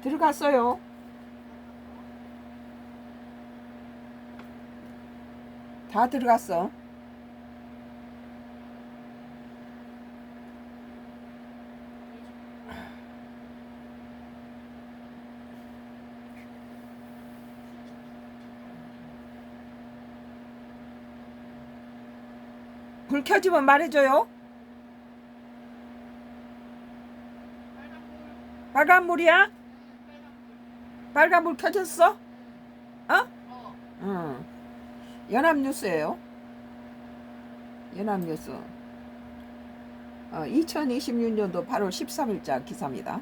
들어갔어요. 다 들어갔어. 불 켜지면 말해줘요. 빨간 불이야? 빨간 불 켜졌어? 어? 응. 연합뉴스예요. 연합뉴스. 2026년도 8월 13일자 기사입니다.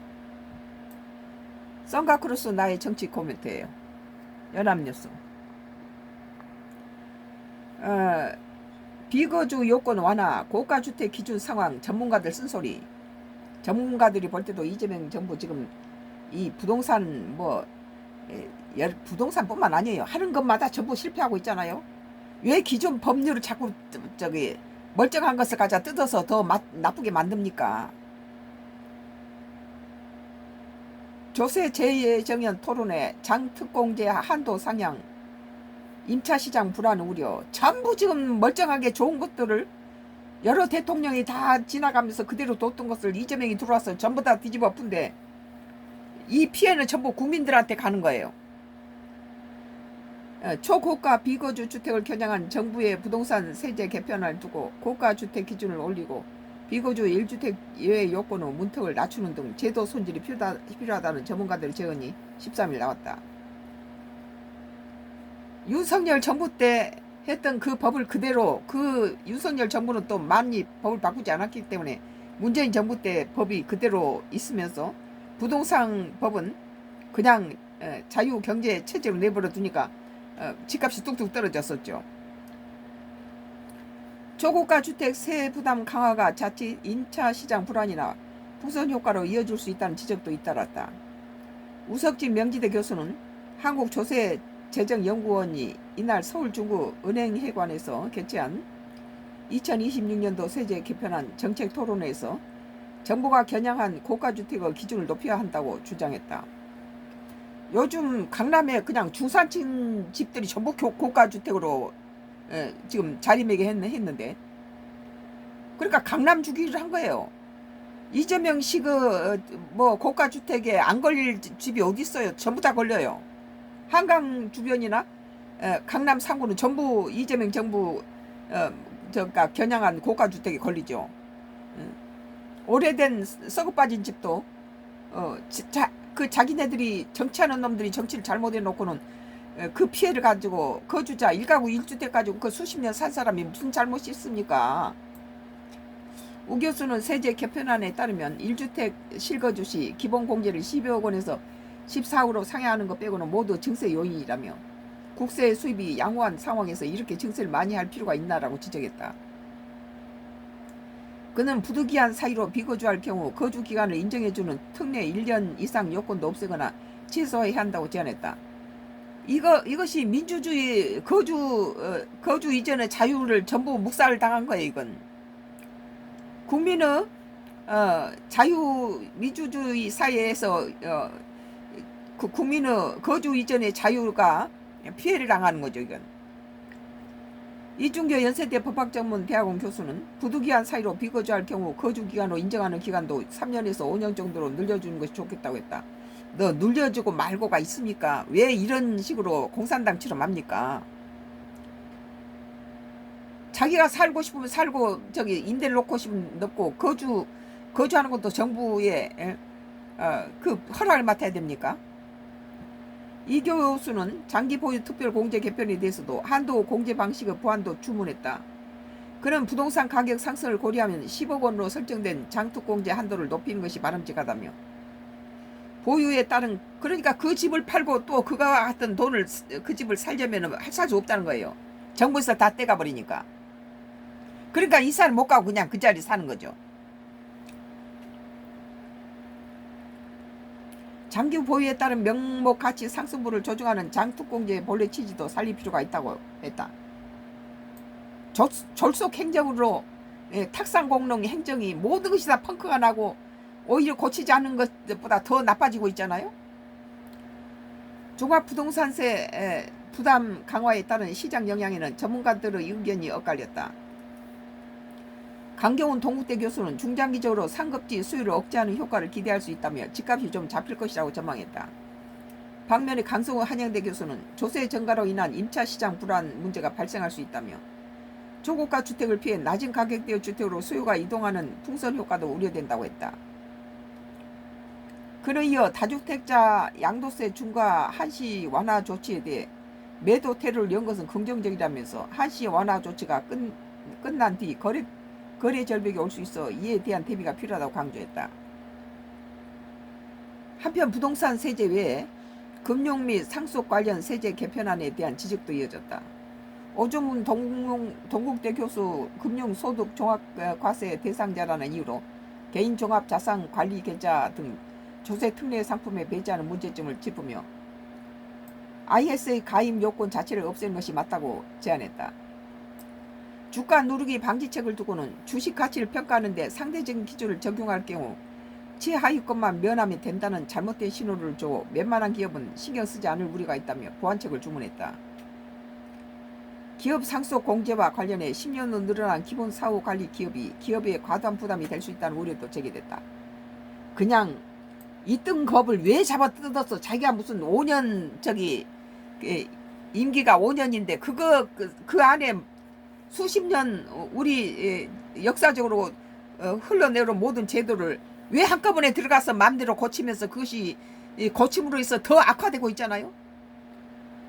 선가크루스 나의 정치 코멘트예요. 연합뉴스. 비거주 요건 완화, 고가주택 기준 상황, 전문가들 쓴소리. 전문가들이 볼 때도 이재명 정부 지금 이 부동산 부동산뿐만 아니에요. 하는 것마다 전부 실패하고 있잖아요. 왜 기존 법률을 자꾸 멀쩡한 것을 가져 뜯어서 더 나쁘게 만듭니까? 조세 재정연 토론회, 장특공제 한도 상향, 임차시장 불안 우려. 전부 지금 멀쩡하게 좋은 것들을 여러 대통령이 다 지나가면서 그대로 뒀던 것을 이재명이 들어와서 전부 다 뒤집어 푼데 이 피해는 전부 국민들한테 가는 거예요. 초고가 비거주 주택을 겨냥한 정부의 부동산 세제 개편을 두고 고가 주택 기준을 올리고 비거주 1주택 예외 요건 후 문턱을 낮추는 등 제도 손질이 필요하다는 전문가들의 제언이 13일 나왔다. 윤석열 정부 때 했던 그 법을 그대로, 그 윤석열 정부는 또 많이 법을 바꾸지 않았기 때문에 문재인 정부 때 법이 그대로 있으면서 부동산 법은 그냥 자유경제 체제로 내버려 두니까 집값이 뚝뚝 떨어졌었죠. 초고가 주택 세 부담 강화가 자칫 임차 시장 불안이나 부선 효과로 이어질 수 있다는 지적도 잇따랐다. 우석진 명지대 교수는 한국조세재정연구원이 이날 서울중구은행회관에서 개최한 2026년도 세제 개편안 정책 토론회에서 정부가 겨냥한 고가주택의 기준을 높여야 한다고 주장했다. 요즘 강남에 그냥 중산층 집들이 전부 고가주택으로 지금 자리매김했는데, 그러니까 강남 주기를 한 거예요. 이재명 씨 고가주택에 안 걸릴 집이 어디 있어요? 전부 다 걸려요. 한강 주변이나 강남 상구는 전부 이재명 정부 겨냥한 고가주택에 걸리죠. 오래된 썩어 빠진 집도 자기네들이 정치하는 놈들이 정치를 잘못해놓고는 그 피해를 가지고 거주자 1가구 1주택 가지고 그 수십 년 산 사람이 무슨 잘못이 있습니까? 우 교수는 세제 개편안에 따르면 1주택 실거주 시 기본공제를 12억 원에서 14억으로 상향하는 것 빼고는 모두 증세 요인이라며 국세 수입이 양호한 상황에서 이렇게 증세를 많이 할 필요가 있나라고 지적했다. 그는 부득이한 사유로 비거주할 경우 거주기간을 인정해주는 특례 1년 이상 요건도 없애거나 취소해야 한다고 제안했다. 이것이 민주주의 거주 이전의 자유를 전부 묵살을 당한 거예요. 이건 국민의 자유 민주주의 사회에서 그 국민의 거주 이전의 자유가 피해를 당하는 거죠. 이건 이중교 연세대 법학전문대학원 교수는 부득이한 사유로 비거주할 경우 거주기간으로 인정하는 기간도 3년에서 5년 정도로 늘려주는 것이 좋겠다고 했다. 너 늘려주고 말고가 있습니까? 왜 이런 식으로 공산당처럼 합니까? 자기가 살고 싶으면 살고 임대를 놓고 싶으면 놓고 거주하는 것도 정부의 그 허락을 맡아야 됩니까? 이 교수는 장기 보유 특별 공제 개편에 대해서도 한도 공제 방식의 보완도 주문했다. 그는 부동산 가격 상승을 고려하면 10억 원으로 설정된 장특 공제 한도를 높이는 것이 바람직하다며 보유에 따른 그러니까 그 집을 팔고 또 그가 같은 돈을 그 집을 살려면 살 수 없다는 거예요. 정부에서 다 떼가 버리니까. 그러니까 이사를 못 가고 그냥 그 자리 사는 거죠. 장기 보유에 따른 명목 가치 상승분을 조정하는 장특공제의 본래 취지도 살릴 필요가 있다고 했다. 졸속 행정으로 탁상공론 행정이 모든 것이 다 펑크가 나고 오히려 고치지 않는 것보다 더 나빠지고 있잖아요. 종합부동산세 부담 강화에 따른 시장 영향에는 전문가들의 의견이 엇갈렸다. 강경훈 동국대 교수는 중장기적으로 상급지 수요를 억제하는 효과를 기대할 수 있다며 집값이 좀 잡힐 것이라고 전망했다. 반면에 강성호 한양대 교수는 조세 증가로 인한 임차 시장 불안 문제가 발생할 수 있다며 초고가 주택을 피해 낮은 가격대의 주택으로 수요가 이동하는 풍선 효과도 우려된다고 했다. 그에 이어 다주택자 양도세 중과 한시 완화 조치에 대해 매도 테러를 연 것은 긍정적이라면서 한시 완화 조치가 끝난 뒤 거래 절벽이 올 수 있어 이에 대한 대비가 필요하다고 강조했다. 한편 부동산 세제 외에 금융 및 상속 관련 세제 개편안에 대한 지적도 이어졌다. 오종훈 동국대 교수 금융소득 종합과세 대상자라는 이유로 개인종합자산관리계좌 등 조세 특례 상품에 배제하는 문제점을 짚으며 ISA 가입 요건 자체를 없애는 것이 맞다고 제안했다. 주가 누르기 방지책을 두고는 주식 가치를 평가하는 데 상대적인 기준을 적용할 경우 최하위권만 면하면 된다는 잘못된 신호를 줘 웬만한 기업은 신경 쓰지 않을 우려가 있다며 보완책을 주문했다. 기업 상속 공제와 관련해 10년으로 늘어난 기본 사후 관리 기업의 과도한 부담이 될 수 있다는 우려도 제기됐다. 그냥 이뜬 겁을 왜 잡아 뜯었어? 자기가 무슨 5년 임기가 5년인데 그 안에 수십 년 우리 역사적으로 흘러내려온 모든 제도를 왜 한꺼번에 들어가서 마음대로 고치면서 그것이 고침으로 해서 더 악화되고 있잖아요.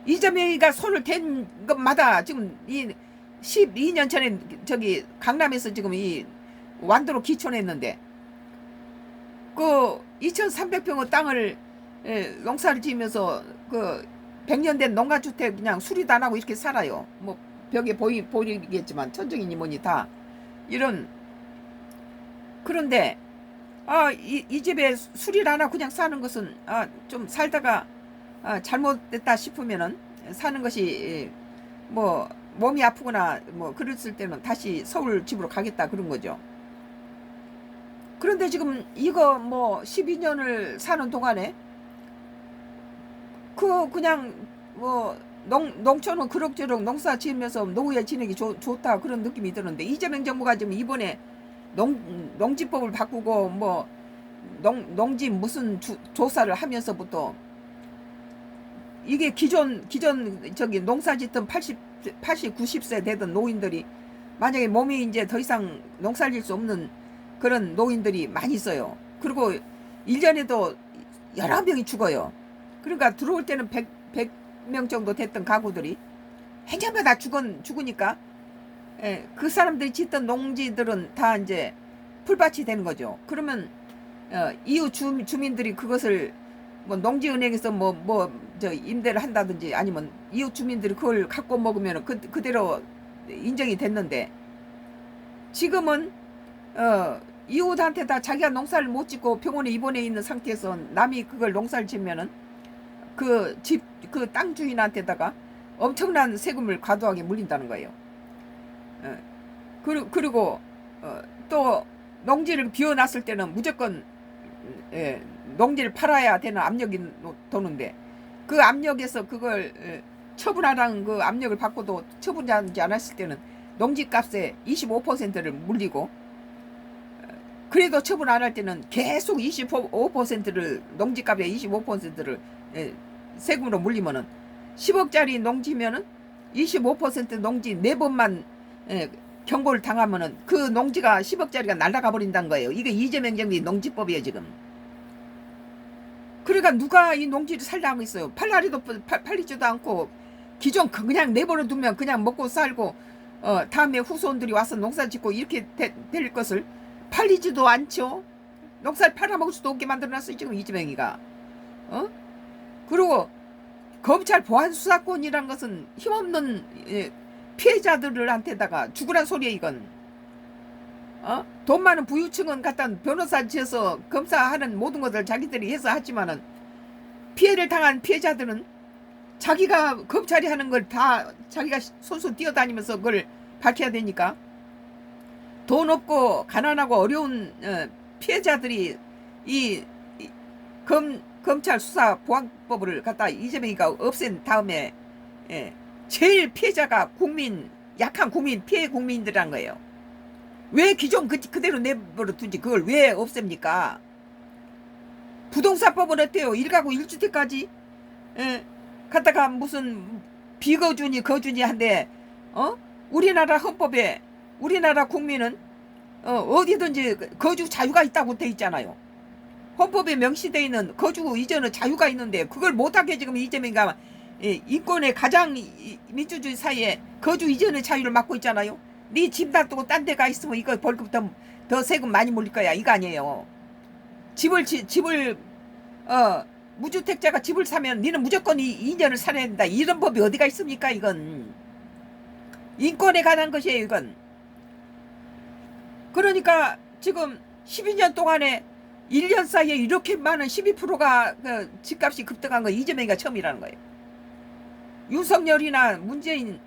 이재명이가 손을 댄 것마다 지금 이 12년 전에 강남에서 지금 이 완도로 기촌했는데 그 2,300평의 땅을 농사를 지으면서 그 100년 된 농가주택 그냥 수리도 안 하고 이렇게 살아요. 뭐 벽에 보이겠지만 천정이니 뭐니 다 이런. 그런데 이 집에 수리를 안 하고 그냥 사는 것은 좀 살다가 잘못됐다 싶으면은 사는 것이 뭐 몸이 아프거나 뭐 그랬을 때는 다시 서울 집으로 가겠다 그런 거죠. 그런데 지금 이거 뭐 12년을 사는 동안에 그냥 뭐 농촌은 그럭저럭 농사 지으면서 노후에 지내기 좋다 그런 느낌이 드는데 이재명 정부가 지금 이번에 농지법을 바꾸고 뭐 농지 무슨 조사를 하면서부터 이게 기존 농사 짓던 80, 90세 되던 노인들이 만약에 몸이 이제 더 이상 농사를 질 수 없는 그런 노인들이 많이 있어요. 그리고 1년에도 11명이 죽어요. 그러니까 들어올 때는 100명 정도 됐던 가구들이 해마다 죽으니까 그 사람들이 짓던 농지들은 다 이제 풀밭이 되는 거죠. 그러면 이웃 주민들이 그것을 뭐 농지은행에서 임대를 한다든지 아니면 이웃 주민들이 그걸 갖고 먹으면 그대로 인정이 됐는데 지금은 이웃한테 다 자기가 농사를 못 짓고 병원에 입원해 있는 상태에서 남이 그걸 농사를 짓면은 그 땅 주인한테다가 엄청난 세금을 과도하게 물린다는 거예요. 그리고 또 농지를 비워놨을 때는 무조건 농지를 팔아야 되는 압력이 도는데 그 압력에서 그걸 처분하라는 그 압력을 받고도 처분하지 않았을 때는 농지값의 25%를 물리고 그래도 처분 안 할 때는 계속 25%를 농지값의 25%를 세금으로 물리면은 10억짜리 농지면은 25% 농지 4번만 경고를 당하면은 그 농지가 10억짜리가 날아가 버린다는 거예요. 이게 이재명 정부 농지법이에요 지금. 그러니까 누가 이 농지를 살라고 있어요. 팔리지도 않고 기존 그냥 내버려 두면 그냥 먹고 살고 다음에 후손들이 와서 농사 짓고 이렇게 될 것을 팔리지도 않죠. 농사를 팔아먹을 수도 없게 만들어놨어요 지금 이재명이가. 그리고 검찰 보안 수사권이란 것은 힘없는 피해자들한테다가 죽으란 소리야 이건. 돈 많은 부유층은 갖다 변호사 지어서 검사하는 모든 것을 자기들이 해서 하지만은 피해를 당한 피해자들은 자기가 검찰이 하는 걸 다 자기가 손수 뛰어다니면서 그걸 밝혀야 되니까 돈 없고 가난하고 어려운 피해자들이 이 검찰 수사 보안법을 갖다 이재명이가 없앤 다음에 예, 제일 피해자가 국민, 약한 국민, 피해 국민들이란 거예요. 왜 기존 그대로 내버려 두지 그걸 왜 없앱니까? 부동산법은 어때요? 1가구 1주택까지 예, 갖다가 무슨 비거주니 거주니 한데 우리나라 헌법에 우리나라 국민은 어디든지 거주 자유가 있다고 돼 있잖아요. 헌법에 명시되어 있는 거주 이전은 자유가 있는데 그걸 못하게 지금 이재명이가 인권의 가장 민주주의 사회에 거주 이전의 자유를 막고 있잖아요. 네 집 놔두고 딴 데 가 있으면 이거 벌금 더 세금 많이 물릴 거야. 이거 아니에요. 집을 무주택자가 집을 사면 니는 무조건 2년을 살아야 된다. 이런 법이 어디가 있습니까? 이건 인권에 관한 것이에요. 이건. 그러니까 지금 12년 동안에 1년 사이에 이렇게 많은 12%가 그 집값이 급등한 거 이재명이가 처음이라는 거예요. 윤석열이나 문재인,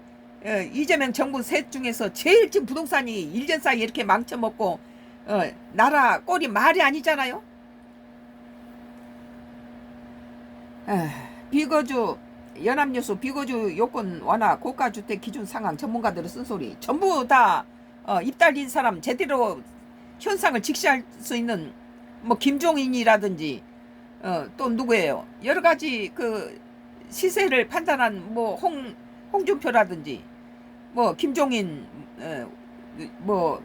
이재명 정부 셋 중에서 제일 지금 부동산이 1년 사이에 이렇게 망쳐먹고 나라 꼴이 말이 아니잖아요. 비거주 연합뉴스 비거주 요건 완화 고가주택 기준 상황 전문가들의 쓴소리 전부 다 입 달린 사람 제대로 현상을 직시할 수 있는 뭐 김종인이라든지 또 누구예요? 여러 가지 그 시세를 판단한 뭐 홍준표라든지 뭐 김종인 뭐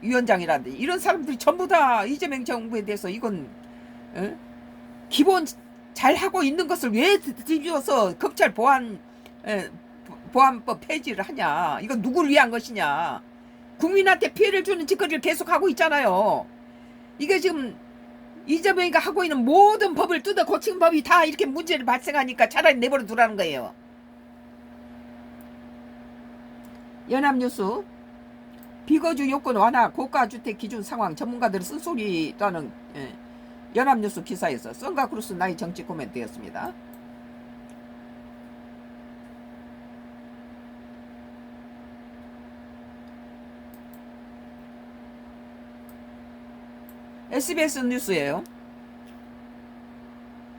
위원장이라든지 이런 사람들이 전부 다 이재명 정부에 대해서 이건 기본 잘 하고 있는 것을 왜 뒤집어서 검찰 보안법 폐지를 하냐? 이건 누구를 위한 것이냐? 국민한테 피해를 주는 짓거리를 계속하고 있잖아요. 이게 지금 이재명이가 하고 있는 모든 법을 뜯어 고친 법이 다 이렇게 문제를 발생하니까 차라리 내버려 두라는 거예요. 연합뉴스 비거주 요건 완화 고가주택 기준 상황 전문가들의 쓴소리라는 연합뉴스 기사에서 선가크루스 나의 정치 코멘트였습니다. SBS 뉴스예요.